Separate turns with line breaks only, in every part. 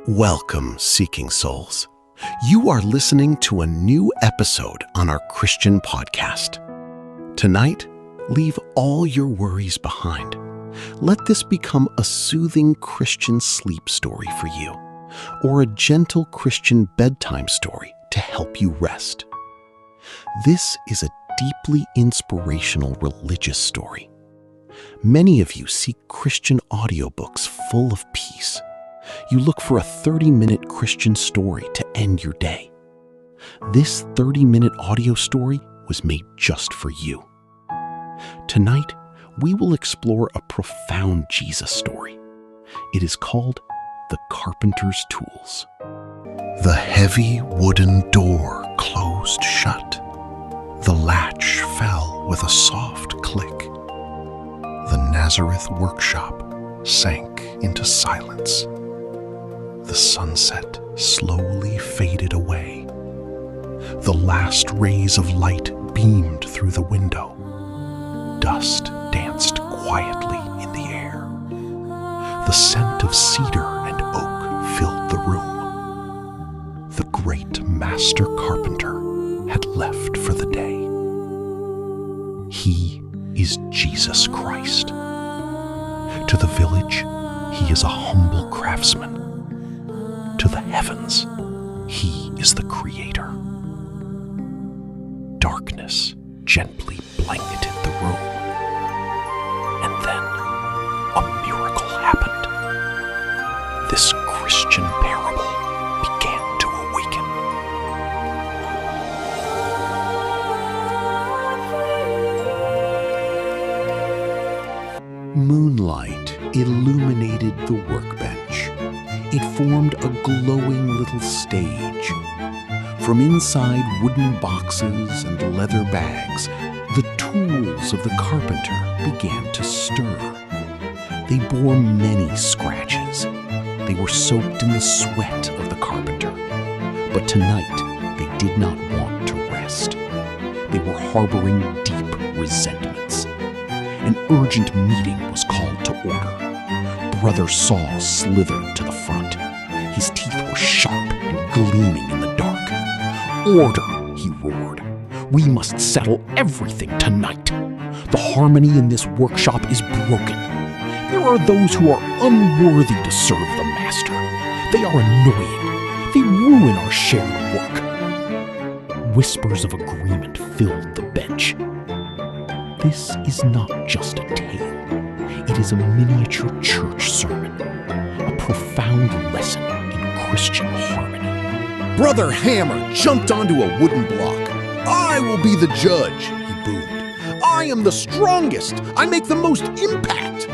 Welcome, Seeking Souls. You are listening to a new episode on our Christian podcast. Tonight, leave all your worries behind. Let this become a soothing Christian sleep story for you, or a gentle Christian bedtime story to help you rest. This is a deeply inspirational religious story. Many of you seek Christian audiobooks full of peace. You look for a 30-minute Christian story to end your day. This 30-minute audio story was made just for you. Tonight, we will explore a profound Jesus story. It is called The Carpenter's Tools. The heavy wooden door closed shut. The latch fell with a soft click. The Nazareth workshop sank into silence. The sunset slowly faded away. The last rays of light beamed through the window. Dust danced quietly in the air. The scent of cedar and oak filled the room. The great Master Carpenter had left for the day. He is Jesus Christ. To the village, he is a humble craftsman. To the heavens, he is the Creator. Darkness gently blanketed the room. And then a miracle happened. This Christian parable began to awaken. Moonlight illuminated the workbench. It formed a glowing little stage. From inside wooden boxes and leather bags, the tools of the carpenter began to stir. They bore many scratches. They were soaked in the sweat of the carpenter. But tonight, they did not want to rest. They were harboring deep resentments. An urgent meeting was called to order. Brother Saul slithered to the front. His teeth were sharp and gleaming in the dark. "Order," he roared. "We must settle everything tonight. The harmony in this workshop is broken. There are those who are unworthy to serve the Master. They are annoying. They ruin our shared work." Whispers of agreement filled the bench. This is not just a tale. It is a miniature church sermon, a profound lesson in Christian harmony.
Brother Hammer jumped onto a wooden block. "I will be the judge," he boomed. "I am the strongest. I make the most impact."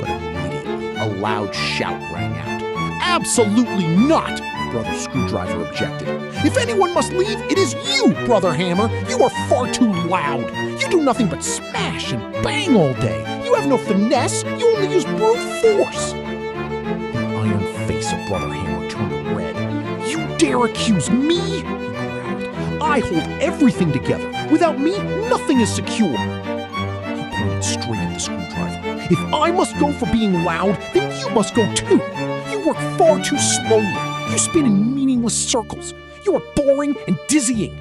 But immediately, a loud shout rang out. "Absolutely not," Brother Screwdriver objected. "If anyone must leave, it is you, Brother Hammer. You are far too loud. You do nothing but smash and bang all day. You have no finesse. You only use brute force." The iron face of Brother Hammer turned red. "You dare accuse me?" he growled. "I hold everything together. Without me, nothing is secure." He pointed straight at the screwdriver. "If I must go for being loud, then you must go too. You work far too slowly. You spin in meaningless circles. You are boring and dizzying."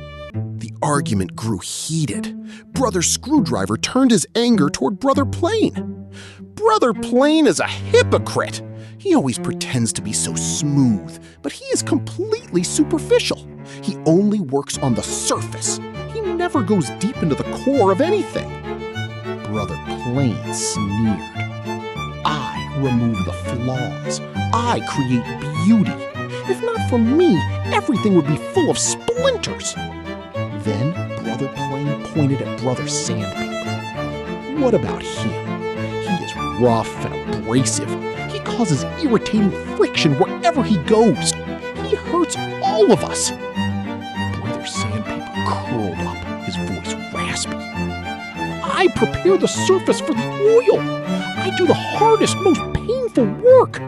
The argument grew heated. Brother Screwdriver turned his anger toward Brother Plain. Brother Plain is a hypocrite. He always pretends to be so smooth, but he is completely superficial. He only works on the surface. He never goes deep into the core of anything. Brother Plain sneered. "I remove the flaws. I create beauty. If not for me, everything would be full of splinters." Then Brother Plain pointed at Brother Sandpaper. "What about him? He is rough and abrasive. He causes irritating friction wherever he goes. He hurts all of us." Brother Sandpaper curled up, his voice raspy. "I prepare the surface for the oil. I do the hardest, most painful work.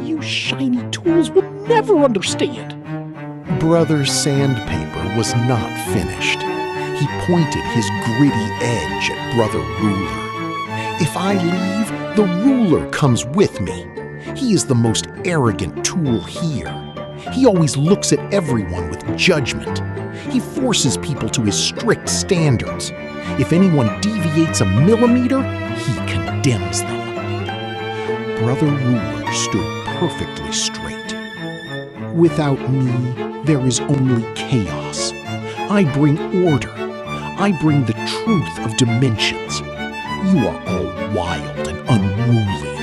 You shiny tools will never understand." Brother Sandpaper was not finished. He pointed his gritty edge at Brother Ruler. "If I leave, the ruler comes with me. He is the most arrogant tool here. He always looks at everyone with judgment. He forces people to his strict standards. If anyone deviates a millimeter, he condemns them. Brother Ruler stood perfectly straight. Without me, there is only chaos. I bring order. I bring the truth of dimensions. You are all wild and unruly.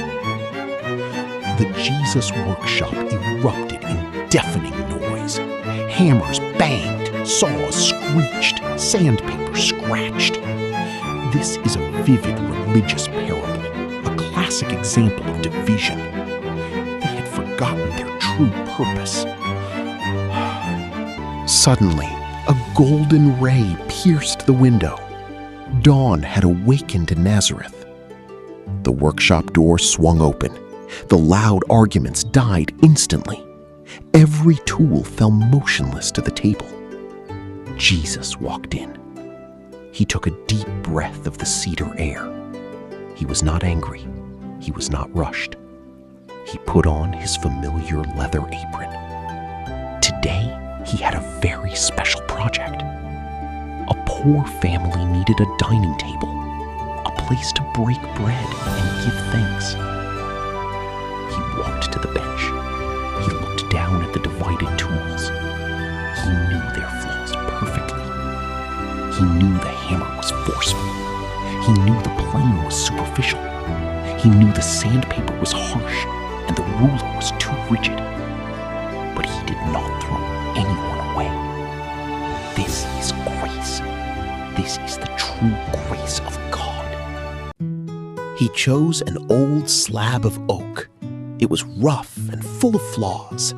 The Jesus workshop erupted in deafening noise. Hammers banged, saws screeched, sandpaper scratched. This is a vivid religious parable, a classic example of division. They had forgotten their true purpose. Suddenly, a golden ray pierced the window. Dawn had awakened in Nazareth. The workshop door swung open. The loud arguments died instantly. Every tool fell motionless to the table. Jesus walked in. He took a deep breath of the cedar air. He was not angry. He was not rushed. He put on his familiar leather apron. Today, he had a very special project. A poor family needed a dining table, a place to break bread and give thanks. He walked to the bench. He looked down at the divided tools. He knew their flaws perfectly. He knew the hammer was forceful. He knew the plane was superficial. He knew the sandpaper was harsh and the ruler was too rigid. But he did not throw anyone away. This is grace. This is the true grace of God. He chose an old slab of oak. It was rough and full of flaws.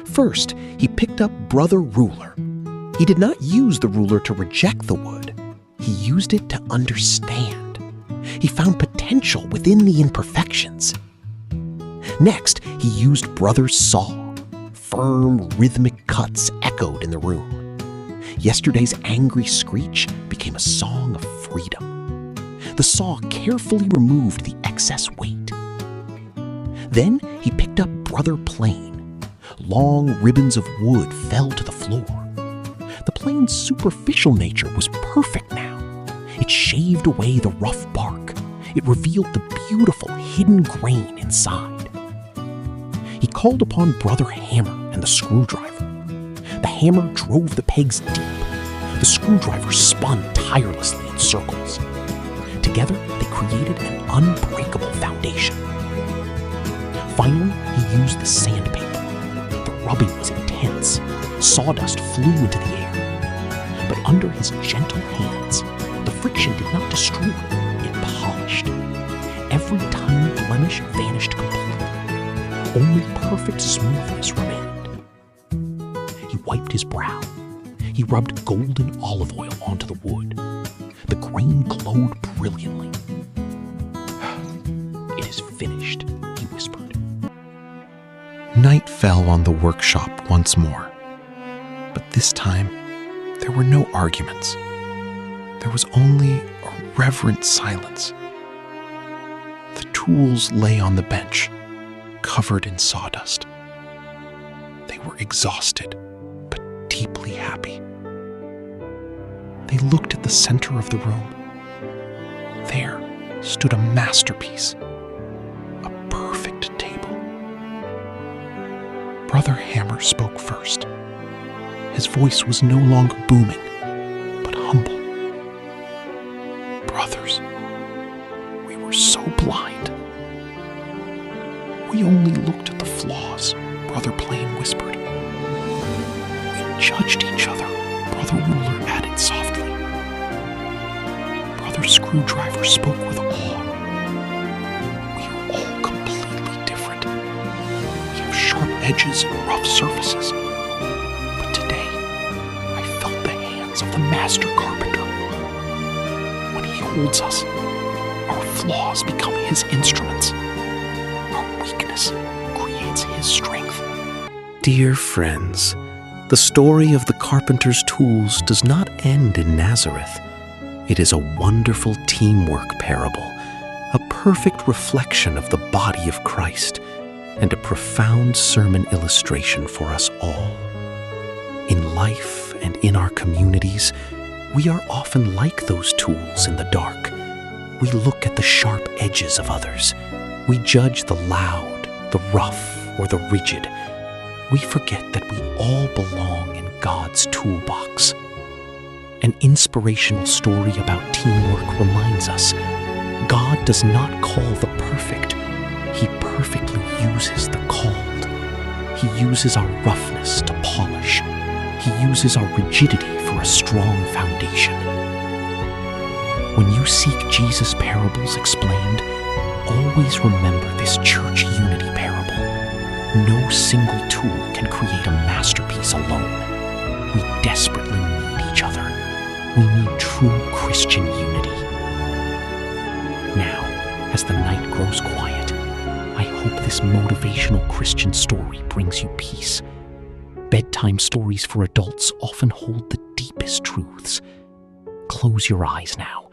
First, he picked up Brother Ruler. He did not use the ruler to reject the wood. He used it to understand. He found potential within the imperfections. Next, he used Brother's saw. Firm, rhythmic cuts echoed in the room. Yesterday's angry screech became a song of freedom. The saw carefully removed the excess weight. Then he picked up Brother Plane. Long ribbons of wood fell to the floor. The plane's superficial nature was perfect now. It shaved away the rough bark. It revealed the beautiful hidden grain inside. He called upon Brother Hammer and the screwdriver. The hammer drove the pegs deep. The screwdriver spun tirelessly in circles. Together, they created an unbreakable foundation. Finally, he used the sandpaper. The rubbing was intense. Sawdust flew into the air. But under his gentle hands, the friction did not destroy, it polished. Every tiny blemish vanished completely. Only perfect smoothness remained. He wiped his brow. He rubbed golden olive oil onto the wood. The grain glowed brilliantly. "It is finished," he whispered. Night fell on the workshop once more. But this time, there were no arguments. There was only a reverent silence. The tools lay on the bench, covered in sawdust. They were exhausted, but deeply happy. They looked at the center of the room. There stood a masterpiece, a perfect table. Brother Hammer spoke first. His voice was no longer booming, but humble. "Brothers, we were so blind. We only looked at the flaws," Brother Plane whispered. "We judged each other," Brother Ruler added softly. Brother Screwdriver spoke with awe. "We are all completely different. We have sharp edges and rough surfaces. But today, I felt the hands of the Master Carpenter. When he holds us, our flaws become his instruments. Our weakness creates his strength." Dear friends, the story of the carpenter's tools does not end in Nazareth. It is a wonderful teamwork parable, a perfect reflection of the body of Christ
and a profound sermon illustration for us all. In life and in our communities, we are often like those tools in the dark. We look at the sharp edges of others. We judge the loud, the rough, or the rigid. We forget that we all belong in God's toolbox. An inspirational story about teamwork reminds us God does not call the perfect. He perfectly uses the called. He uses our roughness to polish. He uses our rigidity for a strong foundation. When you seek Jesus' parables explained, always remember this church unity parable. No single tool can create a masterpiece alone. We desperately need each other. We need true Christian unity. Now, as the night grows quiet, I hope this motivational Christian story brings you peace. Bedtime stories for adults often hold the deepest truths. Close your eyes now.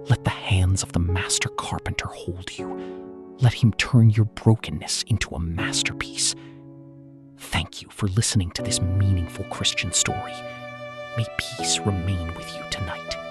Let the hands of the Master Carpenter hold you. Let him turn your brokenness into a masterpiece. Thank you for listening to this meaningful Christian story. May peace remain with you tonight.